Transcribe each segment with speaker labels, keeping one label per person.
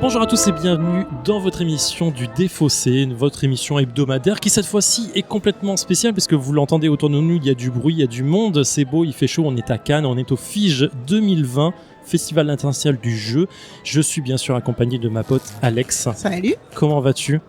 Speaker 1: Bonjour à tous et bienvenue dans votre émission du Défaussé, votre émission hebdomadaire qui cette fois-ci est complètement spéciale parce que vous l'entendez autour de nous, il y a du bruit, il y a du monde, c'est beau, il fait chaud, on est à Cannes, on est au FIGE 2020, Festival international du jeu. Je suis bien sûr accompagné de ma pote Alex.
Speaker 2: Salut.
Speaker 1: Comment vas-tu ?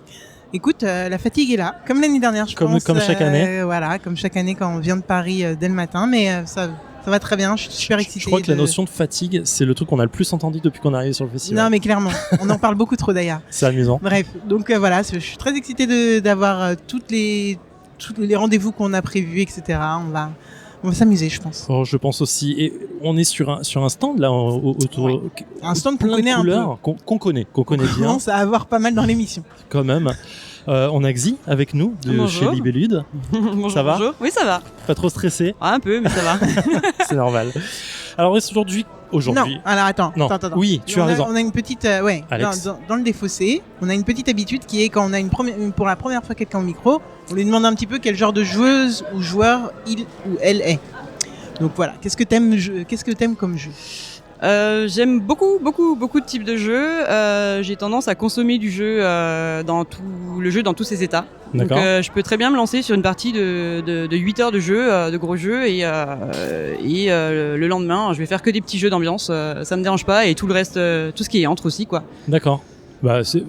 Speaker 2: Écoute, la fatigue est là, comme l'année dernière, je pense.
Speaker 1: Comme chaque année.
Speaker 2: Voilà, comme chaque année quand on vient de Paris dès le matin, mais ça va très bien, je suis super excitée.
Speaker 1: Je crois que la notion de fatigue, c'est le truc qu'on a le plus entendu depuis qu'on est arrivé sur le festival.
Speaker 2: Non, mais clairement, on en parle beaucoup trop d'ailleurs.
Speaker 1: C'est amusant.
Speaker 2: Bref, donc voilà, je suis très excitée d'avoir tous les rendez-vous qu'on a prévus, etc. On va s'amuser, je pense.
Speaker 1: Oh, je pense aussi. Et on est sur un stand là, autour.
Speaker 2: Ouais. Un stand qu'on
Speaker 1: plein
Speaker 2: connaît
Speaker 1: de couleurs,
Speaker 2: un peu.
Speaker 1: qu'on connaît
Speaker 2: On
Speaker 1: bien.
Speaker 2: commence à avoir pas mal dans l'émission.
Speaker 1: Quand même. On a Xi avec nous de
Speaker 3: Bonjour.
Speaker 1: chez Libellude.
Speaker 3: Bonjour,
Speaker 1: Ça va
Speaker 3: bonjour. Oui, ça va.
Speaker 1: Pas trop stressé,
Speaker 3: Un peu, mais ça va.
Speaker 1: c'est normal. Alors aujourd'hui.
Speaker 2: Non, alors attends.
Speaker 1: Oui, tu as raison.
Speaker 2: On a une petite,
Speaker 1: Alex.
Speaker 2: dans le Défaussé, on a une petite habitude qui est quand on a pour la première fois quelqu'un au micro, on lui demande un petit peu quel genre de joueuse ou joueur il ou elle est. Donc voilà, qu'est-ce que t'aimes comme jeu ?
Speaker 3: J'aime beaucoup de types de jeux. J'ai tendance à consommer du jeu dans tous ses états.
Speaker 1: D'accord.
Speaker 3: Donc je peux très bien me lancer sur une partie de 8 heures de jeu, de gros jeux, et le lendemain, je vais faire que des petits jeux d'ambiance. Ça me dérange pas, et tout le reste, tout ce qui est entre aussi, quoi.
Speaker 1: D'accord. Bah, c'est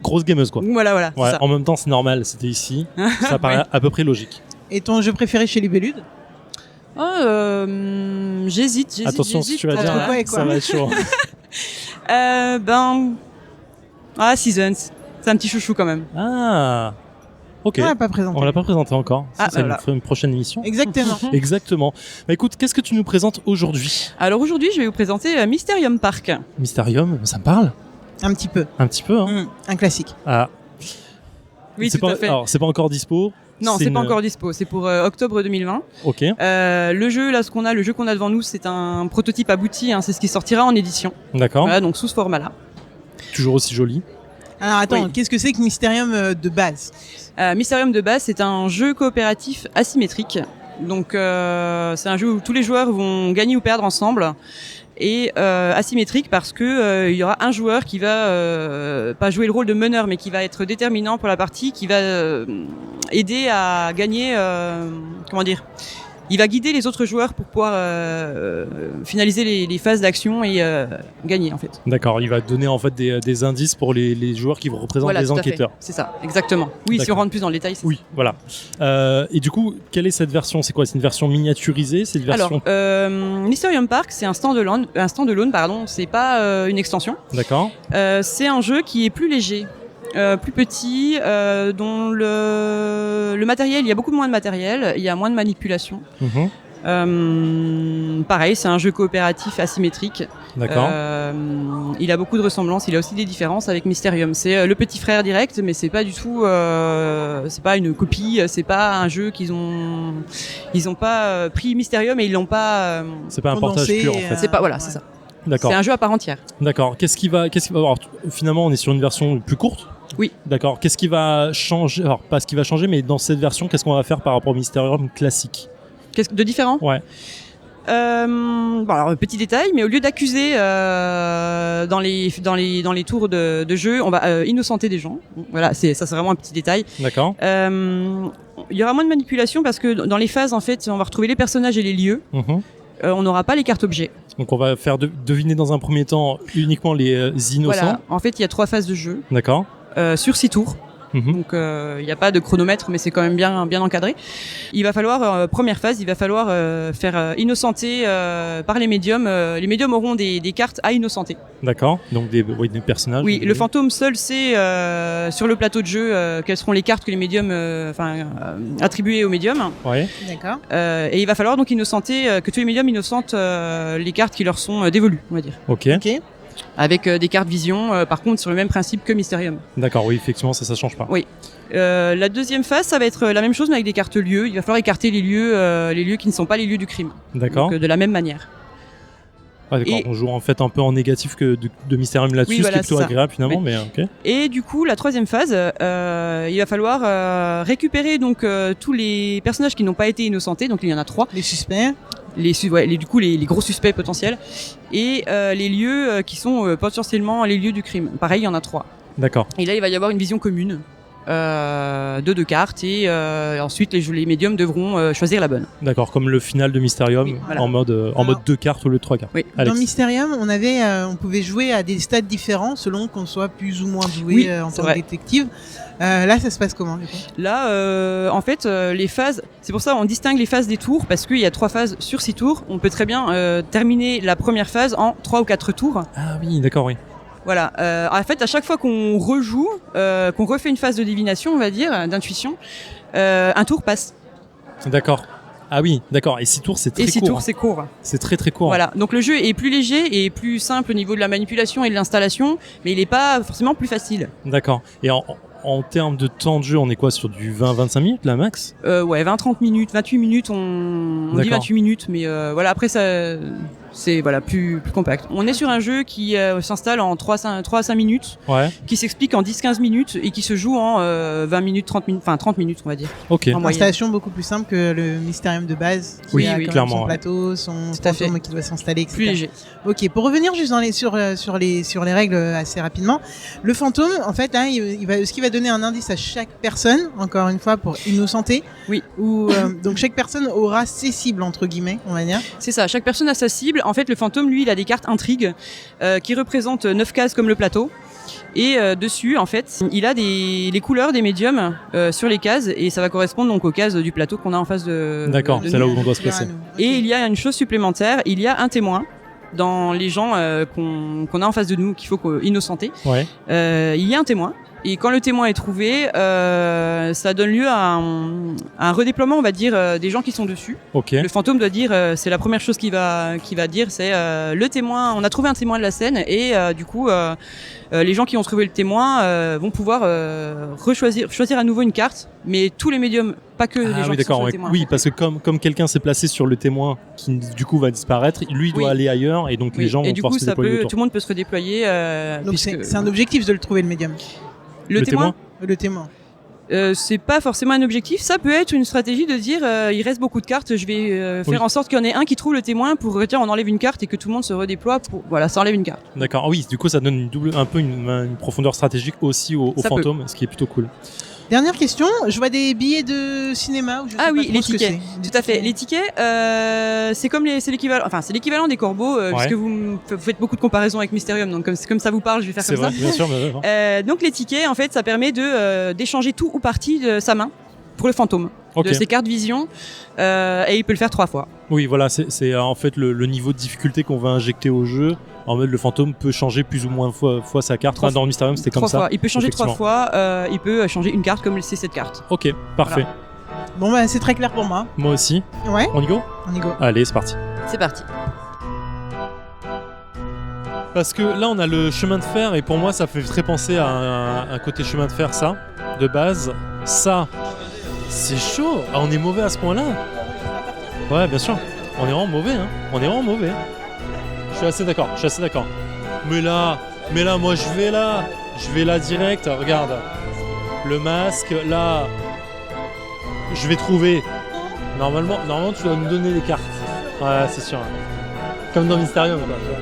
Speaker 1: grosse gameuse quoi.
Speaker 3: Voilà,
Speaker 1: Ouais,
Speaker 3: c'est ça.
Speaker 1: en même temps, c'est normal, c'était ici. Ça paraît
Speaker 3: Ouais.
Speaker 1: à peu près logique.
Speaker 2: Et ton jeu préféré chez Libellude ?
Speaker 3: J'hésite.
Speaker 1: Attention, si tu vas dire,
Speaker 2: quoi et quoi.
Speaker 1: ça va être chaud.
Speaker 3: Seasons. C'est un petit chouchou quand même.
Speaker 1: Ah, ok.
Speaker 2: On l'a pas présenté.
Speaker 1: On l'a pas présenté encore.
Speaker 3: Ah,
Speaker 1: Ça
Speaker 3: voilà.
Speaker 1: une prochaine émission.
Speaker 2: Exactement.
Speaker 1: Exactement. Bah écoute, qu'est-ce que tu nous présentes aujourd'hui ?
Speaker 3: Alors aujourd'hui, je vais vous présenter Mysterium Park.
Speaker 1: Mysterium, ça me parle
Speaker 2: Un petit peu.
Speaker 1: un petit peu. Hein.
Speaker 2: Un classique.
Speaker 1: Ah,
Speaker 3: Oui,
Speaker 1: c'est
Speaker 3: tout
Speaker 1: pas,
Speaker 3: à fait.
Speaker 1: Alors, c'est pas encore dispo.
Speaker 3: Non, c'est pas encore dispo. C'est pour octobre 2020.
Speaker 1: Ok.
Speaker 3: Le jeu qu'on a devant nous, c'est un prototype abouti. C'est ce qui sortira en édition.
Speaker 1: D'accord.
Speaker 3: Voilà, donc sous ce format-là.
Speaker 1: Toujours aussi joli.
Speaker 2: Alors attends,
Speaker 3: Oui.
Speaker 2: qu'est-ce que c'est que Mysterium de base ?
Speaker 3: Mysterium de base, c'est un jeu coopératif asymétrique. Donc c'est un jeu où tous les joueurs vont gagner ou perdre ensemble. Et asymétrique parce que il y aura un joueur qui va pas jouer le rôle de meneur, mais qui va être déterminant pour la partie, qui va aider à gagner. Il va guider les autres joueurs pour pouvoir finaliser les phases d'action et gagner en fait.
Speaker 1: D'accord. Il va donner en fait des indices pour les joueurs qui représentent
Speaker 3: Voilà,
Speaker 1: les
Speaker 3: tout à fait.
Speaker 1: enquêteurs.
Speaker 3: C'est ça, exactement. Oui, si
Speaker 1: D'accord.
Speaker 3: on rentre plus dans le détail, c'est
Speaker 1: Oui, voilà. Et du coup, quelle est cette version ? C'est quoi ? C'est une version miniaturisée ? C'est une version...
Speaker 3: Alors, Mysterium Park, c'est un standalone, pardon. C'est pas une extension.
Speaker 1: D'accord.
Speaker 3: C'est un jeu qui est plus léger, plus petit, dont le matériel, il y a beaucoup moins de matériel, il y a moins de manipulation.
Speaker 1: Mhm.
Speaker 3: Pareil, c'est un jeu coopératif asymétrique.
Speaker 1: D'accord.
Speaker 3: Il a beaucoup de ressemblances, il a aussi des différences avec Mysterium. C'est le petit frère direct, mais c'est pas du tout, c'est pas une copie, c'est pas un jeu ils ont pas pris Mysterium et ils l'ont pas.
Speaker 1: C'est pas un portage
Speaker 2: condensé,
Speaker 1: pur en fait.
Speaker 3: C'est pas, voilà, c'est ça.
Speaker 1: D'accord.
Speaker 3: C'est un jeu à part entière.
Speaker 1: D'accord. Qu'est-ce qui va alors, finalement, on est sur une version plus courte.
Speaker 3: Oui.
Speaker 1: D'accord. Qu'est-ce qui va changer ? Alors, pas ce qui va changer, mais dans cette version, qu'est-ce qu'on va faire par rapport au Mysterium classique ?
Speaker 3: Qu'est-ce de différent ?
Speaker 1: Ouais.
Speaker 3: Alors petit détail, mais au lieu d'accuser dans les tours de jeu, on va innocenter des gens. Voilà, c'est vraiment un petit détail.
Speaker 1: D'accord.
Speaker 3: Il y aura moins de manipulation parce que dans les phases, en fait, on va retrouver les personnages et les lieux.
Speaker 1: Mhm.
Speaker 3: On n'aura pas les cartes objets.
Speaker 1: Donc, on va faire deviner dans un premier temps uniquement les innocents.
Speaker 3: Voilà. En fait, il y a 3 phases de jeu
Speaker 1: D'accord.
Speaker 3: sur 6 tours.
Speaker 1: Mhm.
Speaker 3: Donc il n'y a pas de chronomètre, mais c'est quand même bien encadré. Il va falloir, première phase, il va falloir faire innocenter par les médiums. Les médiums auront des cartes à innocenter.
Speaker 1: D'accord. Donc, des personnages.
Speaker 3: Oui, le fantôme seul sait sur le plateau de jeu quelles seront les cartes que les médiums, attribuées aux médiums.
Speaker 1: Ouais.
Speaker 2: D'accord.
Speaker 3: Et il va falloir donc innocenter, que tous les médiums innocentent les cartes qui leur sont dévolues, on va dire.
Speaker 1: Ok.
Speaker 2: Ok.
Speaker 3: Avec des cartes vision, par contre sur le même principe que Mysterium.
Speaker 1: D'accord. Oui, effectivement, ça change pas.
Speaker 3: Oui. La deuxième phase, ça va être la même chose mais avec des cartes lieux. Il va falloir écarter les lieux qui ne sont pas les lieux du crime.
Speaker 1: D'accord.
Speaker 3: Donc, de la même manière.
Speaker 1: Ah, d'accord.
Speaker 3: Et-
Speaker 1: On joue en fait un peu en négatif que de Mysterium là-dessus,
Speaker 3: Oui, voilà,
Speaker 1: ce qui est plutôt
Speaker 3: c'est ça.
Speaker 1: agréable finalement,
Speaker 3: Oui.
Speaker 1: mais ok.
Speaker 3: Et du coup, la troisième phase, il va falloir récupérer donc tous les personnages qui n'ont pas été innocentés. Donc il y en a 3.
Speaker 2: Les suspects.
Speaker 3: du coup les gros suspects potentiels et les lieux qui sont potentiellement les lieux du crime. Pareil, il y en a 3.
Speaker 1: D'accord.
Speaker 3: Et là, il va y avoir une vision commune de 2 cartes et ensuite les médiums devront choisir la bonne.
Speaker 1: D'accord, comme le final de Mysterium,
Speaker 3: Oui, voilà.
Speaker 1: en mode 2 cartes au lieu de 3 cartes.
Speaker 3: Oui.
Speaker 1: Alex.
Speaker 2: Dans Mysterium, on pouvait jouer à des stades différents selon qu'on soit plus ou moins doué
Speaker 3: Oui,
Speaker 2: en
Speaker 3: c'est
Speaker 2: tant que
Speaker 3: vrai.
Speaker 2: détective. Là, ça se passe comment du coup?
Speaker 3: Là, en fait, les phases, c'est pour ça on distingue les phases des tours parce qu'il y a 3 phases sur 6 tours. On peut très bien terminer la première phase en 3 ou 4 tours.
Speaker 1: Ah oui, d'accord, oui.
Speaker 3: Voilà. En fait, à chaque fois qu'on rejoue, qu'on refait une phase de divination, on va dire, d'intuition, un tour passe.
Speaker 1: D'accord. Ah oui, d'accord. Et 6 tours, c'est très
Speaker 3: Et 6
Speaker 1: court.
Speaker 3: tours, c'est court.
Speaker 1: C'est très très court.
Speaker 3: Voilà. Donc le jeu est plus léger et plus simple au niveau de la manipulation et de l'installation, mais il n'est pas forcément plus facile.
Speaker 1: D'accord. Et en termes de temps de jeu, on est quoi sur du 20-25 minutes, là, max?
Speaker 3: Ouais, 20-30 minutes, 28 minutes, on dit
Speaker 1: D'accord.
Speaker 3: 28 minutes, mais voilà, après ça, c'est voilà, plus compact. On est sur un jeu qui s'installe en 3 à 5 minutes,
Speaker 1: Ouais.
Speaker 3: qui s'explique en 10-15 minutes et qui se joue en 20 minutes, 30 minutes, enfin 30 minutes, on va dire.
Speaker 1: Ok.
Speaker 3: En moyenne.
Speaker 2: Installation beaucoup plus simple que le Mysterium de base. Qui
Speaker 1: Oui,
Speaker 2: a
Speaker 3: oui,
Speaker 2: quand même
Speaker 1: clairement,
Speaker 2: son
Speaker 1: ouais.
Speaker 2: plateau, son
Speaker 3: Tout à fait.
Speaker 2: fantôme qui doit s'installer, etc.
Speaker 3: Plus léger.
Speaker 2: Ok, pour revenir juste sur les règles assez rapidement, le fantôme, en fait, là, ce qui va donner un indice à chaque personne, encore une fois, pour innocenter.
Speaker 3: Oui.
Speaker 2: Donc chaque personne aura ses cibles entre guillemets, on va dire.
Speaker 3: C'est ça, chaque personne a sa cible. En fait, le fantôme, lui, il a des cartes intrigues qui représentent 9 cases comme le plateau. Et dessus, en fait, il a les couleurs des médiums sur les cases et ça va correspondre donc aux cases du plateau qu'on a en face de.
Speaker 1: D'accord,
Speaker 3: de
Speaker 1: c'est
Speaker 3: nous.
Speaker 1: là où on doit se placer.
Speaker 3: Et il y a une chose supplémentaire, il y a un témoin dans les gens qu'on a en face de nous qu'il faut innocenter.
Speaker 1: Ouais.
Speaker 3: Il y a un témoin. Et quand le témoin est trouvé, ça donne lieu à un redéploiement, on va dire, des gens qui sont dessus.
Speaker 1: Ok.
Speaker 3: Le fantôme doit dire, c'est la première chose qu'il va dire, c'est le témoin. On a trouvé un témoin de la scène et du coup, les gens qui ont trouvé le témoin vont pouvoir choisir à nouveau une carte. Mais tous les médiums, pas que les gens
Speaker 1: Ah oui,
Speaker 3: qui sont
Speaker 1: d'accord.
Speaker 3: sur le
Speaker 1: Ouais.
Speaker 3: témoin.
Speaker 1: Oui, parce que comme quelqu'un s'est placé sur le témoin qui du coup va disparaître, lui doit
Speaker 3: Oui.
Speaker 1: aller ailleurs et donc
Speaker 3: Oui.
Speaker 1: les gens
Speaker 3: et
Speaker 1: vont
Speaker 3: du
Speaker 1: pouvoir
Speaker 3: coup,
Speaker 1: se déployer autour.
Speaker 3: tout le monde peut se redéployer.
Speaker 2: Donc
Speaker 3: puisque-
Speaker 2: c'est un objectif de le trouver le médium.
Speaker 3: le témoin.
Speaker 2: Le témoin.
Speaker 3: C'est pas forcément un objectif, ça peut être une stratégie de dire il reste beaucoup de cartes, je vais faire
Speaker 1: Oui.
Speaker 3: en sorte qu'il y en ait un qui trouve le témoin pour dire on enlève une carte et que tout le monde se redéploie pour voilà, ça enlève une carte.
Speaker 1: D'accord. Ah oui, du coup ça donne un peu une profondeur stratégique aussi au
Speaker 3: Ça peut.
Speaker 1: fantôme, ce qui est plutôt cool.
Speaker 2: Dernière question, je vois des billets de cinéma. Ou je sais
Speaker 3: Ah
Speaker 2: pas
Speaker 3: oui,
Speaker 2: trop
Speaker 3: les
Speaker 2: ce que
Speaker 3: tickets.
Speaker 2: c'est.
Speaker 3: Tout à fait. Les tickets, c'est l'équivalent des corbeaux, puisque vous faites beaucoup de comparaisons avec Mysterium, donc comme ça vous parle, je vais faire
Speaker 1: C'est
Speaker 3: comme
Speaker 1: vrai, bien sûr. Mais...
Speaker 3: donc les tickets, en fait, ça permet d'échanger tout ou partie de sa main pour le fantôme,
Speaker 1: Ok.
Speaker 3: de ses cartes vision, et il peut le faire 3 fois.
Speaker 1: Oui, voilà, c'est en fait le niveau de difficulté qu'on va injecter au jeu. En mode, le fantôme peut changer plus ou moins fois sa carte. Enfin, dans Mysterium, c'était comme
Speaker 3: 3
Speaker 1: ça.
Speaker 3: fois. Il peut changer 3
Speaker 1: effectivement.
Speaker 3: fois, il peut changer une carte comme c'est cette carte.
Speaker 1: Ok, parfait.
Speaker 2: Bon bah c'est très clair pour moi.
Speaker 1: Moi aussi.
Speaker 2: Ouais,
Speaker 1: On y go?
Speaker 2: on y go.
Speaker 1: Allez, c'est parti.
Speaker 3: C'est parti.
Speaker 1: Parce que là, on a le chemin de fer, et pour moi, ça fait très penser à un côté chemin de fer, ça, de base. Ça, c'est chaud. Ah, on est mauvais à ce point-là. Ouais, bien sûr. On est vraiment mauvais, hein. On est vraiment mauvais. Je suis assez d'accord, Mais là, moi, je vais là direct. Regarde. Le masque, là. Je vais trouver. Normalement, tu vas me donner des cartes. Ouais, c'est sûr. Comme dans Mysterium, quoi. Tu vois.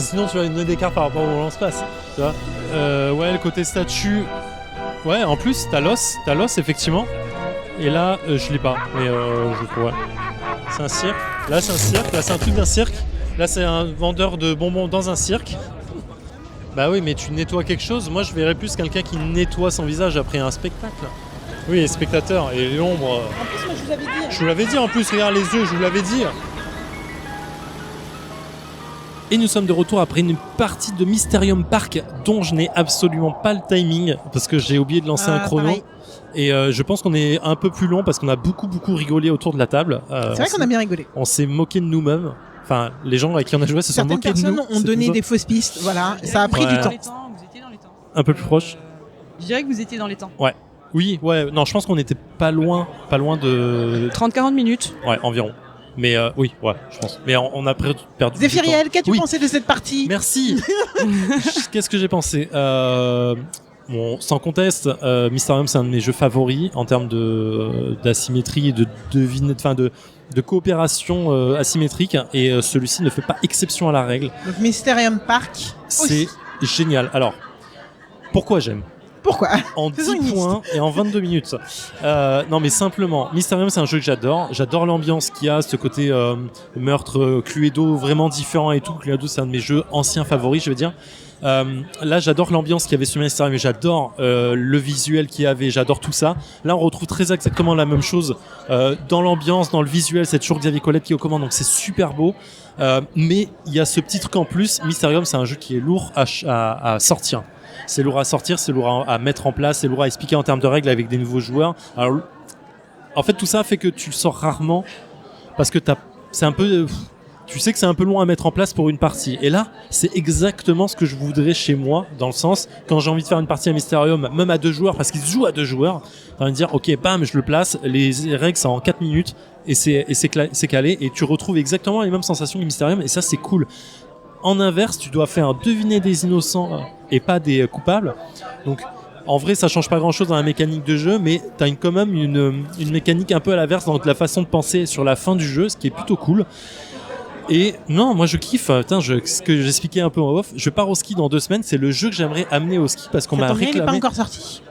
Speaker 1: Sinon, tu vas me donner des cartes par rapport au lance-passe. Tu vois. Ouais, le côté statue. Ouais, en plus, t'as l'os, effectivement. Et là, je l'ai pas. Mais je trouve, ouais. C'est un cirque. Là, c'est un cirque. Là, c'est un truc d'un cirque. Là, c'est un vendeur de bonbons dans un cirque. Bah oui, mais tu nettoies quelque chose. Moi, je verrais plus quelqu'un qui nettoie son visage après un spectacle. Oui, les spectateurs et l'ombre.
Speaker 2: En plus moi je vous avais dit.
Speaker 1: Je vous l'avais dit en plus, regarde les yeux, je vous l'avais dit. Et nous sommes de retour après une partie de Mysterium Park dont je n'ai absolument pas le timing parce que j'ai oublié de lancer un chrono.
Speaker 2: Pareil.
Speaker 1: Et je pense qu'on est un peu plus long parce qu'on a beaucoup rigolé autour de la table.
Speaker 2: C'est vrai qu'on a bien rigolé.
Speaker 1: On s'est moqué de nous-mêmes. Enfin, les gens avec qui on a joué se sont
Speaker 2: Certaines
Speaker 1: moqués de nous.
Speaker 2: personnes ont donné des fausses pistes, voilà, ça a pris
Speaker 1: Ouais.
Speaker 2: du temps.
Speaker 3: Vous étiez dans les temps.
Speaker 1: Un peu plus proche.
Speaker 3: Je dirais que vous étiez dans les temps.
Speaker 1: Oui, ouais. Non, je pense qu'on était pas loin de...
Speaker 3: 30-40 minutes.
Speaker 1: Ouais, environ. Mais oui, ouais, je pense. Mais on a perdu du temps.
Speaker 2: Zéphiriel, qu'as-tu
Speaker 1: Oui.
Speaker 2: pensé de cette partie?
Speaker 1: Merci. Qu'est-ce que j'ai pensé bon, sans conteste, Mysterium c'est un de mes jeux favoris en termes d'asymétrie et de devinette, enfin de coopération asymétrique et celui-ci ne fait pas exception à la règle.
Speaker 2: Donc Mysterium Park
Speaker 1: C'est
Speaker 2: aussi.
Speaker 1: génial. Alors, pourquoi j'aime ?
Speaker 2: Pourquoi?
Speaker 1: En
Speaker 2: Faisons
Speaker 1: 10
Speaker 2: une liste.
Speaker 1: points et en 22 minutes. Non, mais simplement, Mysterium, c'est un jeu que j'adore. J'adore l'ambiance qu'il y a, ce côté meurtre, Cluedo, vraiment différent et tout. Cluedo, c'est un de mes jeux anciens favoris, je veux dire. Là, j'adore l'ambiance qu'il y avait sur Mysterium, j'adore le visuel qu'il y avait, j'adore tout ça. Là, on retrouve très exactement la même chose dans l'ambiance, dans le visuel. C'est toujours Xavier Colette qui est aux commandes, donc c'est super beau. Mais il y a ce petit truc en plus. Mysterium, c'est un jeu qui est lourd à sortir. C'est lourd à sortir, c'est lourd à mettre en place, c'est lourd à expliquer en termes de règles avec des nouveaux joueurs. Alors, en fait, tout ça fait que tu le sors rarement parce que c'est un peu, tu sais que c'est un peu long à mettre en place pour une partie. Et là, c'est exactement ce que je voudrais chez moi, dans le sens, quand j'ai envie de faire une partie à Mysterium, même à 2 joueurs, parce qu'ils se jouent à 2 joueurs, j'ai envie de dire, ok, bam, je le place, les règles, c'est en 4 minutes, et c'est calé, et tu retrouves exactement les mêmes sensations que Mysterium, et ça, c'est cool. En inverse, tu dois faire deviner des innocents et pas des coupables. Donc, en vrai, ça change pas grand-chose dans la mécanique de jeu, mais t'as quand même une mécanique un peu à l'inverse dans la façon de penser sur la fin du jeu, ce qui est plutôt cool. Et non, moi je kiffe. Putain, ce que j'expliquais un peu en off, je pars au ski dans 2 semaines. C'est le jeu que j'aimerais amener au ski parce qu'on m'a
Speaker 2: Ça tombe bien, il n'est
Speaker 1: réclamé.
Speaker 2: pas encore sorti.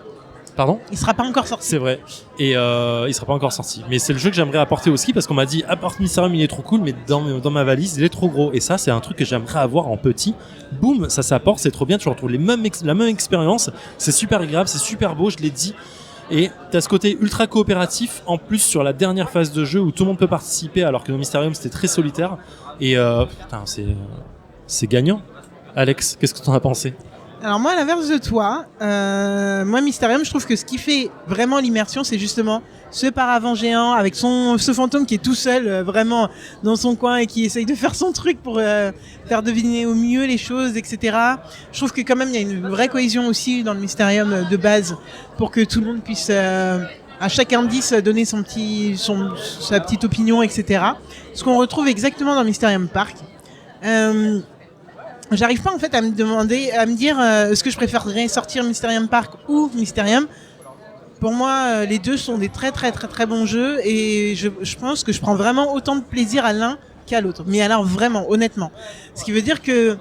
Speaker 1: Pardon ?
Speaker 2: Il sera pas encore sorti.
Speaker 1: C'est vrai. Et il sera pas encore sorti. Mais c'est le jeu que j'aimerais apporter au ski parce qu'on m'a dit apporte Mysterium, il est trop cool, mais dans ma valise, il est trop gros. Et ça, c'est un truc que j'aimerais avoir en petit. Boum, ça s'apporte, c'est trop bien. Tu retrouves la même expérience. C'est super agréable, c'est super beau, je l'ai dit. Et t'as ce côté ultra coopératif en plus sur la dernière phase de jeu où tout le monde peut participer alors que dans Mysterium c'était très solitaire. Et putain, c'est gagnant. Alex, qu'est-ce que t'en as pensé ?
Speaker 2: Alors moi, à l'inverse de toi, moi Mysterium, je trouve que ce qui fait vraiment l'immersion, c'est justement ce paravent géant avec ce fantôme qui est tout seul, vraiment dans son coin et qui essaye de faire son truc pour faire deviner au mieux les choses, etc. Je trouve que quand même il y a une vraie cohésion aussi dans le Mysterium de base pour que tout le monde puisse à chaque indice donner sa petite opinion, etc. Ce qu'on retrouve exactement dans Mysterium Park. J'arrive pas en fait à me dire est-ce que je préférerais sortir Mysterium Park ou Mysterium. Pour moi, les deux sont des très très très très bons jeux et je pense que je prends vraiment autant de plaisir à l'un qu'à l'autre. Mais alors vraiment, honnêtement. Ce qui veut dire que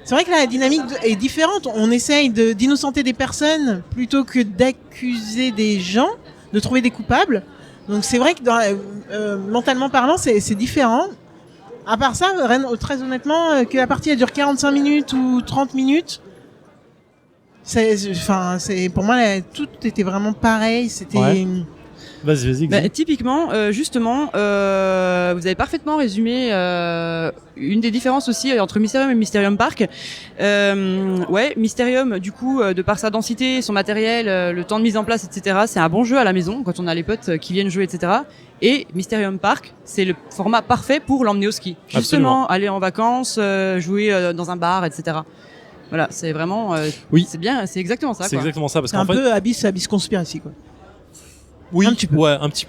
Speaker 2: c'est vrai que la dynamique est différente. On essaye d'innocenter des personnes plutôt que d'accuser des gens, de trouver des coupables. Donc c'est vrai que mentalement parlant, c'est différent. À part ça, très honnêtement, que la partie elle dure 45 minutes ou 30 minutes, pour moi, tout était vraiment pareil. C'était.
Speaker 1: Ouais. Vas-y.
Speaker 3: Bah, typiquement, justement, vous avez parfaitement résumé une des différences aussi entre Mysterium et Mysterium Park. Ouais, Mysterium, du coup, de par sa densité, son matériel, le temps de mise en place, etc., c'est un bon jeu à la maison quand on a les potes qui viennent jouer, etc. Et Mysterium Park, c'est le format parfait pour l'emmener au ski. Justement,
Speaker 1: Absolument.
Speaker 3: aller en vacances, jouer dans un bar, etc. Voilà, c'est vraiment,
Speaker 1: Oui.
Speaker 3: c'est bien, c'est exactement ça.
Speaker 1: C'est
Speaker 3: quoi.
Speaker 1: exactement ça parce
Speaker 2: C'est
Speaker 1: qu'en
Speaker 2: un
Speaker 1: fait.
Speaker 2: peu Abyss Conspiracy, quoi.
Speaker 1: Oui,
Speaker 2: Un petit peu.
Speaker 1: ouais, un petit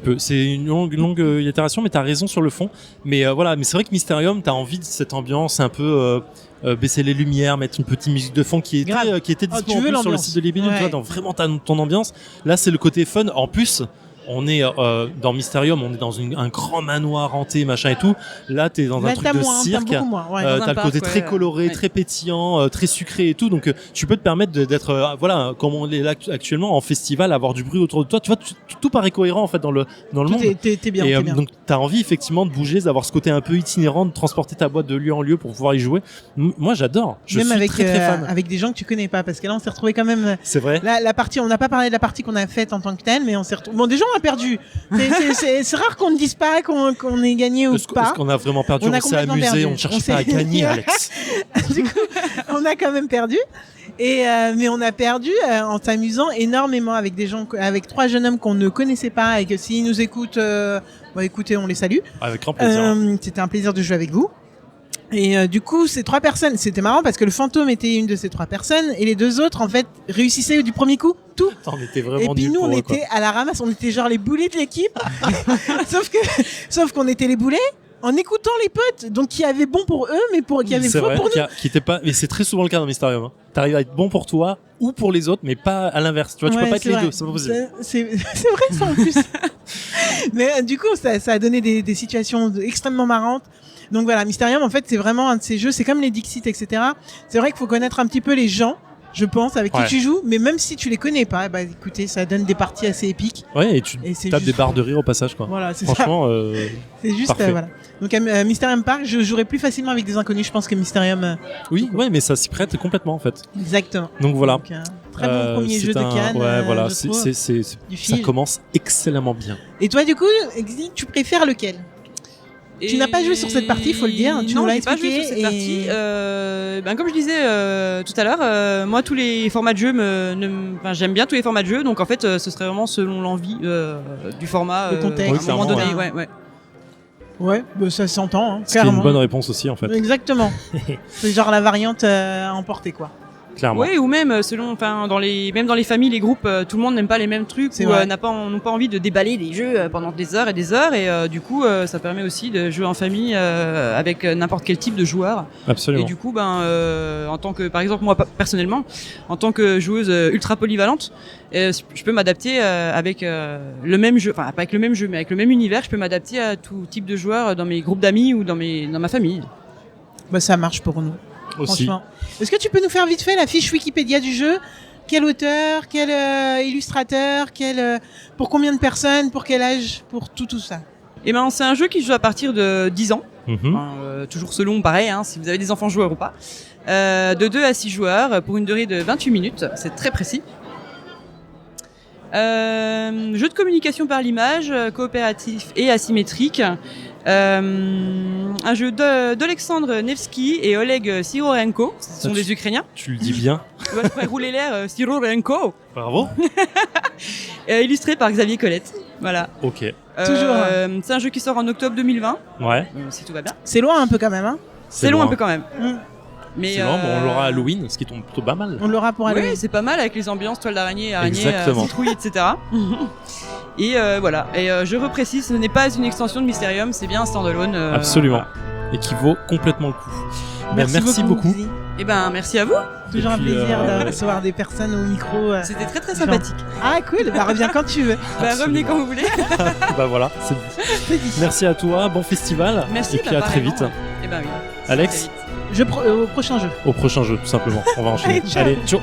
Speaker 1: peu. C'est une longue itération, mais t'as raison sur le fond. Mais voilà, mais c'est vrai que Mysterium, t'as envie de cette ambiance un peu baisser les lumières, mettre une petite musique de fond qui était
Speaker 2: Oh,
Speaker 1: dispo
Speaker 2: tu
Speaker 1: en
Speaker 2: veux
Speaker 1: plus sur le
Speaker 2: l'ambiance.
Speaker 1: site de Libédu,
Speaker 2: Ouais.
Speaker 1: tu vois, dans vraiment ton ambiance. Là, c'est le côté fun. En plus, on est dans Mysterium, on est dans un grand manoir hanté, machin et tout. Là, t'es dans un
Speaker 2: Là,
Speaker 1: truc
Speaker 2: t'as
Speaker 1: de
Speaker 2: moins,
Speaker 1: cirque.
Speaker 2: t'as beaucoup moins. Ouais.
Speaker 3: dans un
Speaker 1: T'as le
Speaker 3: parc,
Speaker 1: côté
Speaker 3: ouais,
Speaker 1: très coloré,
Speaker 3: ouais.
Speaker 1: très pétillant, très sucré et tout. Donc, tu peux te permettre d'être, voilà, comme on est là actuellement en festival, avoir du bruit autour de toi. Tu vois, tout paraît cohérent en fait dans le monde.
Speaker 2: T'es bien,
Speaker 1: Et
Speaker 2: t'es bien.
Speaker 1: donc t'as envie effectivement de bouger, d'avoir ce côté un peu itinérant, de transporter ta boîte de lieu en lieu pour pouvoir y jouer. Moi j'adore. Je
Speaker 2: Même
Speaker 1: suis
Speaker 2: avec,
Speaker 1: très très fan.
Speaker 2: avec des gens que tu connais pas, parce que là on s'est retrouvé quand même.
Speaker 1: C'est vrai.
Speaker 2: La partie, on n'a pas parlé de la partie qu'on a faite en tant que telle, mais on s'est retrouvé. Bon, déjà on a perdu. C'est rare qu'on ne dise pas qu'on ait gagné ou
Speaker 1: Est-ce
Speaker 2: pas.
Speaker 1: qu'on a vraiment perdu?
Speaker 2: On a
Speaker 1: On s'est
Speaker 2: complètement
Speaker 1: amusé,
Speaker 2: perdu.
Speaker 1: on ne cherche
Speaker 2: On
Speaker 1: pas à
Speaker 2: s'est-
Speaker 1: gagner, Alex.
Speaker 2: Du coup, on a quand même perdu. Mais on a perdu en s'amusant énormément avec des gens, avec 3 jeunes hommes qu'on ne connaissait pas et que s'ils nous écoutent, écoutez, on les salue.
Speaker 1: Avec grand plaisir.
Speaker 2: C'était un plaisir de jouer avec vous. Et du coup, ces 3 personnes, c'était marrant parce que le fantôme était une de ces 3 personnes et les 2 autres, en fait, réussissaient du premier coup tout.
Speaker 1: On était
Speaker 2: Et
Speaker 1: vraiment
Speaker 2: puis
Speaker 1: nuls
Speaker 2: nous,
Speaker 1: pour
Speaker 2: on
Speaker 1: eux, quoi.
Speaker 2: était à la ramasse, on était genre les boulets de l'équipe. Sauf qu'on était les boulets. en écoutant les potes, donc qui avaient bon pour eux, mais qui avaient
Speaker 1: C'est
Speaker 2: faux
Speaker 1: vrai,
Speaker 2: pour nous.
Speaker 1: qui était pas. Mais c'est très souvent le cas dans Mysterium. Hein. T'arrives à être bon pour toi ou pour les autres, mais pas à l'inverse. Tu vois, tu peux
Speaker 2: Ouais,
Speaker 1: pas être
Speaker 2: c'est
Speaker 1: les
Speaker 2: vrai.
Speaker 1: deux. C'est pas possible.
Speaker 2: C'est vrai ça en plus. Mais du coup, ça a donné des situations extrêmement marrantes. Donc voilà, Mysterium, en fait, c'est vraiment un de ces jeux. C'est comme les Dixit, etc. C'est vrai qu'il faut connaître un petit peu les gens, je pense, avec qui tu joues. Mais même si tu les connais pas, bah écoutez, ça donne des parties assez épiques.
Speaker 1: Ouais, et tu
Speaker 2: c'est
Speaker 1: tapes
Speaker 2: juste
Speaker 1: des barres de rire au passage, quoi.
Speaker 2: Voilà, c'est ça.
Speaker 1: Franchement,
Speaker 2: C'est juste
Speaker 1: parfait.
Speaker 2: voilà. Donc Mysterium Park, je jouerais plus facilement avec des inconnus, je pense, que Mysterium.
Speaker 1: oui, ouais, mais ça s'y prête complètement en fait.
Speaker 2: Exactement.
Speaker 1: Donc voilà.
Speaker 2: Donc, très bon premier
Speaker 1: c'est
Speaker 2: jeu de Cannes.
Speaker 1: Ouais, voilà,
Speaker 2: je trouve, du
Speaker 1: ça
Speaker 2: Fige.
Speaker 1: commence excellemment bien.
Speaker 2: Et toi, du coup, Exy, tu préfères lequel? Tu n'as pas joué sur cette partie, faut le dire. Tu
Speaker 3: non,
Speaker 2: nous l'as
Speaker 3: j'ai pas joué
Speaker 2: expliqué.
Speaker 3: sur cette partie. Comme je disais tout à l'heure, moi tous les formats de jeu, j'aime bien tous les formats de jeu. Donc en fait, ce serait vraiment selon l'envie du format.
Speaker 2: Le contexte,
Speaker 3: à un moment donné,
Speaker 2: clairement,
Speaker 3: ouais.
Speaker 2: Ouais, bah, ça s'entend, hein,
Speaker 1: Ce qui est
Speaker 2: clairement.
Speaker 1: une bonne réponse aussi en fait.
Speaker 2: Exactement. C'est genre la variante à emporter, quoi.
Speaker 1: Clairement.
Speaker 3: Oui, ou même même dans les familles, les groupes, tout le monde n'aime pas les mêmes trucs,
Speaker 2: C'est
Speaker 3: ou
Speaker 2: vrai.
Speaker 3: n'ont pas envie de déballer des jeux pendant des heures et des heures, et du coup, ça permet aussi de jouer en famille avec n'importe quel type de joueur.
Speaker 1: Absolument.
Speaker 3: Et du coup, en tant que, par exemple, moi personnellement, en tant que joueuse ultra polyvalente, je peux m'adapter avec le même jeu, enfin pas avec le même jeu, mais avec le même univers, je peux m'adapter à tout type de joueurs dans mes groupes d'amis ou dans ma famille.
Speaker 2: Bah, ça marche pour nous.
Speaker 1: Aussi.
Speaker 2: Franchement. Est-ce que tu peux nous faire vite fait la fiche Wikipédia du jeu? Quel auteur, quel illustrateur, pour combien de personnes, pour quel âge, pour tout ça?
Speaker 3: Et c'est un jeu qui se joue à partir de 10 ans.
Speaker 1: Mhm.
Speaker 3: Toujours selon, pareil, hein, si vous avez des enfants joueurs ou pas. De 2 à 6 joueurs pour une durée de 28 minutes. C'est très précis. Jeu de communication par l'image, coopératif et asymétrique. Un jeu d'Alexandre Nevsky et Oleg Sirorenko. Ce sont des Ukrainiens.
Speaker 1: Tu le dis bien.
Speaker 3: Ouais, je pourrais rouler l'air Sirorenko.
Speaker 1: Bravo.
Speaker 3: Illustré par Xavier Colette. Voilà.
Speaker 1: Ok.
Speaker 2: Toujours.
Speaker 3: C'est un jeu qui sort en octobre 2020,
Speaker 1: Ouais.
Speaker 3: si tout va bien.
Speaker 2: C'est loin un peu quand même, hein?
Speaker 3: C'est long un peu quand même. Mais
Speaker 1: C'est long, on l'aura à Halloween, ce qui tombe plutôt pas mal.
Speaker 2: On l'aura pour aller.
Speaker 3: Oui, c'est pas mal avec les ambiances, toile d'araignée,
Speaker 1: Exactement.
Speaker 3: citrouille, etc. Et voilà. Et je reprécise, ce n'est pas une extension de Mysterium, c'est bien un standalone.
Speaker 1: Absolument. Et qui vaut complètement le coup. Merci beaucoup.
Speaker 2: Xy.
Speaker 3: Et merci à vous.
Speaker 2: Toujours un
Speaker 1: puis,
Speaker 2: plaisir de recevoir des personnes au micro.
Speaker 3: C'était très très sympathique.
Speaker 2: Ah cool, bah reviens quand tu veux.
Speaker 3: Revenez quand vous voulez.
Speaker 1: Bah voilà. Merci à toi, bon festival.
Speaker 3: Merci.
Speaker 1: Et puis à très vite.
Speaker 3: Et oui.
Speaker 1: Alex,
Speaker 2: Au prochain jeu.
Speaker 1: au prochain jeu tout simplement. On va enchaîner.
Speaker 2: Allez, ciao.
Speaker 1: Allez, ciao.